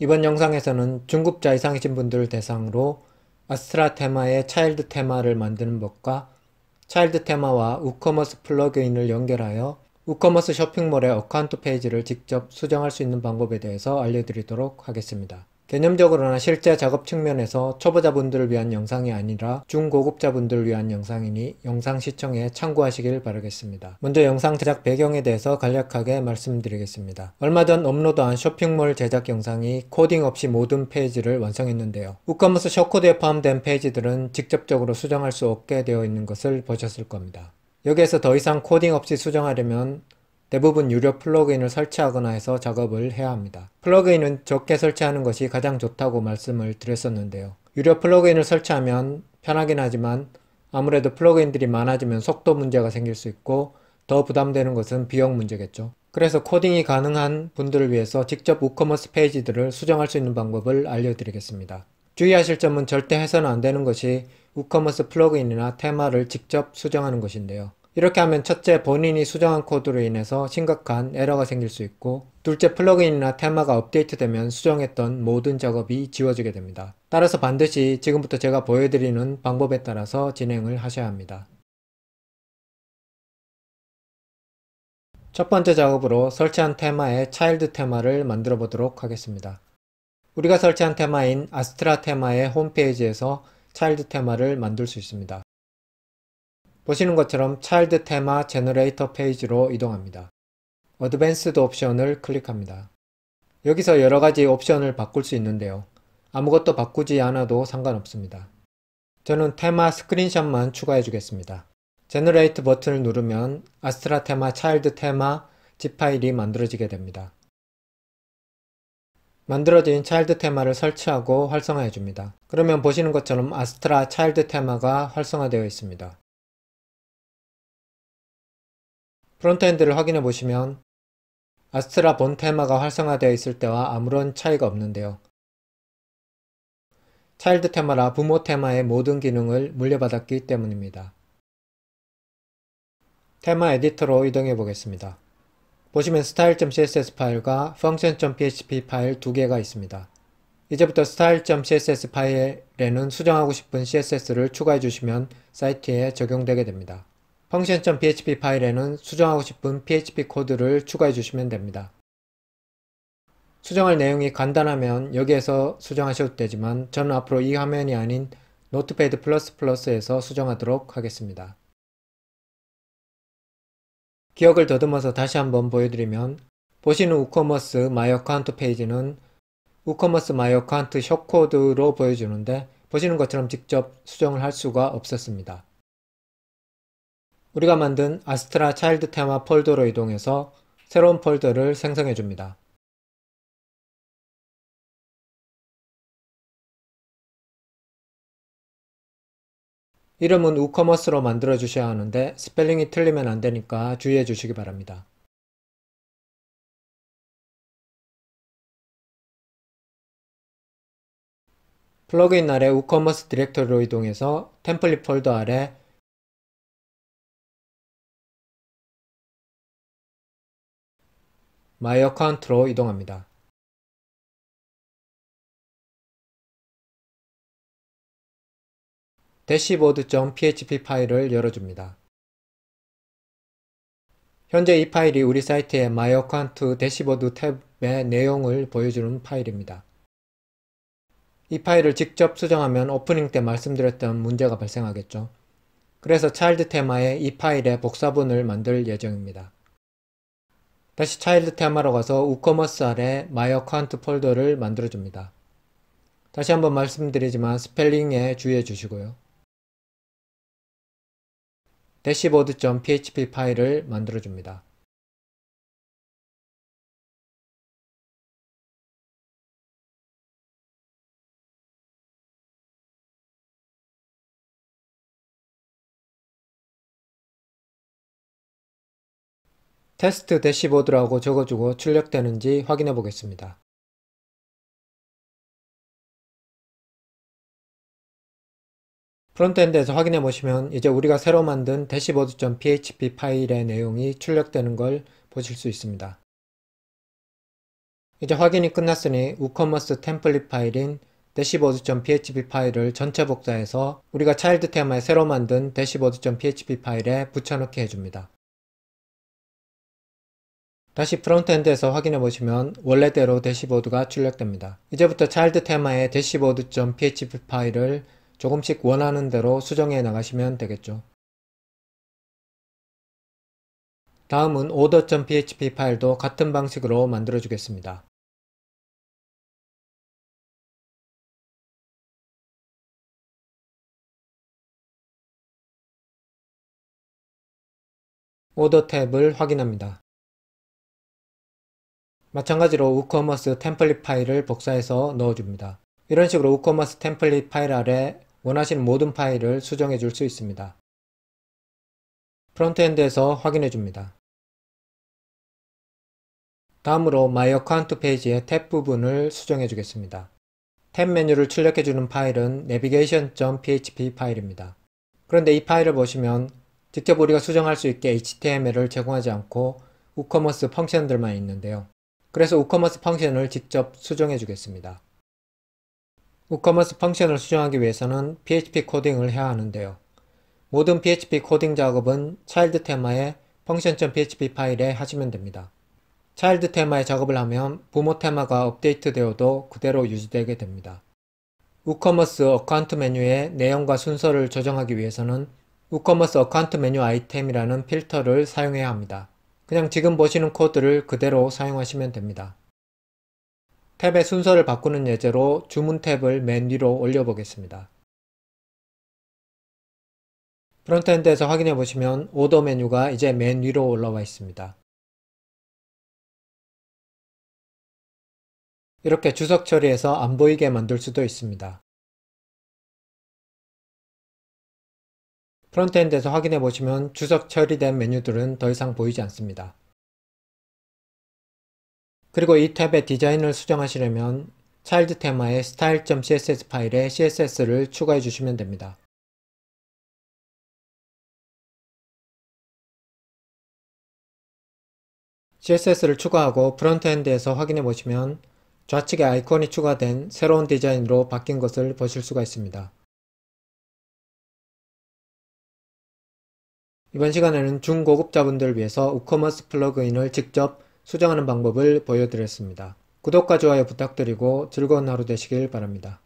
이번 영상에서는 중급자 이상이신 분들을 대상으로 아스트라 테마의 차일드 테마를 만드는 법과 차일드 테마와 우커머스 플러그인을 연결하여 우커머스 쇼핑몰의 어카운트 페이지를 직접 수정할 수 있는 방법에 대해서 알려드리도록 하겠습니다. 개념적으로나 실제 작업 측면에서 초보자분들을 위한 영상이 아니라 중고급자분들을 위한 영상이니 영상 시청에 참고하시길 바라겠습니다. 먼저 영상 제작 배경에 대해서 간략하게 말씀드리겠습니다. 얼마 전 업로드한 쇼핑몰 제작 영상이 코딩 없이 모든 페이지를 완성했는데요. 우커머스 쇼코드에 포함된 페이지들은 직접적으로 수정할 수 없게 되어 있는 것을 보셨을 겁니다. 여기에서 더 이상 코딩 없이 수정하려면 대부분 유료 플러그인을 설치하거나 해서 작업을 해야 합니다. 플러그인은 적게 설치하는 것이 가장 좋다고 말씀을 드렸었는데요. 유료 플러그인을 설치하면 편하긴 하지만 아무래도 플러그인들이 많아지면 속도 문제가 생길 수 있고 더 부담되는 것은 비용 문제겠죠. 그래서 코딩이 가능한 분들을 위해서 직접 우커머스 페이지들을 수정할 수 있는 방법을 알려드리겠습니다. 주의하실 점은 절대 해서는 안 되는 것이 우커머스 플러그인이나 테마를 직접 수정하는 것인데요. 이렇게 하면 첫째, 본인이 수정한 코드로 인해서 심각한 에러가 생길 수 있고, 둘째, 플러그인이나 테마가 업데이트되면 수정했던 모든 작업이 지워지게 됩니다. 따라서 반드시 지금부터 제가 보여드리는 방법에 따라서 진행을 하셔야 합니다. 첫 번째 작업으로 설치한 테마의 차일드 테마를 만들어 보도록 하겠습니다. 우리가 설치한 테마인 아스트라 테마의 홈페이지에서 차일드 테마를 만들 수 있습니다. 보시는 것처럼 차일드 테마 제너레이터 페이지로 이동합니다. 어드밴스드 옵션을 클릭합니다. 여기서 여러가지 옵션을 바꿀 수 있는데요. 아무것도 바꾸지 않아도 상관없습니다. 저는 테마 스크린샷만 추가해 주겠습니다. 제너레이트 버튼을 누르면 아스트라 테마 차일드 테마 zip 파일이 만들어지게 됩니다. 만들어진 차일드 테마를 설치하고 활성화해 줍니다. 그러면 보시는 것처럼 아스트라 차일드 테마가 활성화되어 있습니다. 프론트엔드를 확인해 보시면 아스트라 본 테마가 활성화되어 있을 때와 아무런 차이가 없는데요. 차일드 테마라 부모 테마의 모든 기능을 물려받았기 때문입니다. 테마 에디터로 이동해 보겠습니다. 보시면 style.css 파일과 function.php 파일 두 개가 있습니다. 이제부터 style.css 파일에는 수정하고 싶은 CSS를 추가해 주시면 사이트에 적용되게 됩니다. function.php 파일에는 수정하고 싶은 PHP 코드를 추가해 주시면 됩니다. 수정할 내용이 간단하면 여기에서 수정하셔도 되지만 저는 앞으로 이 화면이 아닌 노트패드++에서 수정하도록 하겠습니다. 기억을 더듬어서 다시 한번 보여드리면 보시는 우커머스 마이 어카운트 페이지는 우커머스 마이 어카운트 쇼코드로 보여주는데 보시는 것처럼 직접 수정을 할 수가 없었습니다. 우리가 만든 아스트라 차일드 테마 폴더로 이동해서 새로운 폴더를 생성해 줍니다. 이름은 우커머스로 만들어 주셔야 하는데 스펠링이 틀리면 안 되니까 주의해 주시기 바랍니다. 플러그인 아래 우커머스 디렉토리로 이동해서 템플릿 폴더 아래 마이 어카운트로 이동합니다. 대시보드.php 파일을 열어줍니다. 현재 이 파일이 우리 사이트의 마이 어카운트 대시보드 탭의 내용을 보여주는 파일입니다. 이 파일을 직접 수정하면 오프닝 때 말씀드렸던 문제가 발생하겠죠. 그래서 차일드 테마에 이 파일의 복사본을 만들 예정입니다. 다시 차일드 테마로 가서 우커머스 아래 마이 어카운트 폴더를 만들어줍니다. 다시 한번 말씀드리지만 스펠링에 주의해 주시고요. 대시보드.php 파일을 만들어줍니다. 테스트 대시보드라고 적어주고 출력되는지 확인해 보겠습니다. 프론트엔드에서 확인해 보시면 이제 우리가 새로 만든 대시보드.php 파일의 내용이 출력되는 걸 보실 수 있습니다. 이제 확인이 끝났으니 우커머스 템플릿 파일인 대시보드.php 파일을 전체 복사해서 우리가 차일드 테마에 새로 만든 대시보드.php 파일에 붙여넣기 해줍니다. 다시 프론트엔드에서 확인해 보시면 원래대로 대시보드가 출력됩니다. 이제부터 차일드 테마의 대시보드.php 파일을 조금씩 원하는 대로 수정해 나가시면 되겠죠. 다음은 order.php 파일도 같은 방식으로 만들어 주겠습니다. order 탭을 확인합니다. 마찬가지로 우커머스 템플릿 파일을 복사해서 넣어줍니다. 이런 식으로 우커머스 템플릿 파일 아래 원하시는 모든 파일을 수정해 줄 수 있습니다. 프론트엔드에서 확인해 줍니다. 다음으로 My Account 페이지의 탭 부분을 수정해 주겠습니다. 탭 메뉴를 출력해 주는 파일은 navigation.php 파일입니다. 그런데 이 파일을 보시면 직접 우리가 수정할 수 있게 HTML을 제공하지 않고 우커머스 펑션들만 있는데요. 그래서 우커머스 펑션을 직접 수정해 주겠습니다. 우커머스 펑션을 수정하기 위해서는 PHP 코딩을 해야 하는데요. 모든 PHP 코딩 작업은 차일드 테마의 function.php 파일에 하시면 됩니다. 차일드 테마의 작업을 하면 부모 테마가 업데이트 되어도 그대로 유지되게 됩니다. 우커머스 어카운트 메뉴의 내용과 순서를 조정하기 위해서는 우커머스 어카운트 메뉴 아이템이라는 필터를 사용해야 합니다. 그냥 지금 보시는 코드를 그대로 사용하시면 됩니다. 탭의 순서를 바꾸는 예제로 주문 탭을 맨 위로 올려보겠습니다. 프론트엔드에서 확인해 보시면 오더 메뉴가 이제 맨 위로 올라와 있습니다. 이렇게 주석 처리해서 안 보이게 만들 수도 있습니다. 프론트엔드에서 확인해 보시면 주석 처리된 메뉴들은 더 이상 보이지 않습니다. 그리고 이 탭의 디자인을 수정하시려면 차일드 테마의 style.css 파일에 CSS를 추가해 주시면 됩니다. CSS를 추가하고 프론트엔드에서 확인해 보시면 좌측에 아이콘이 추가된 새로운 디자인으로 바뀐 것을 보실 수가 있습니다. 이번 시간에는 중고급자분들을 위해서 우커머스 플러그인을 직접 수정하는 방법을 보여드렸습니다. 구독과 좋아요 부탁드리고 즐거운 하루 되시길 바랍니다.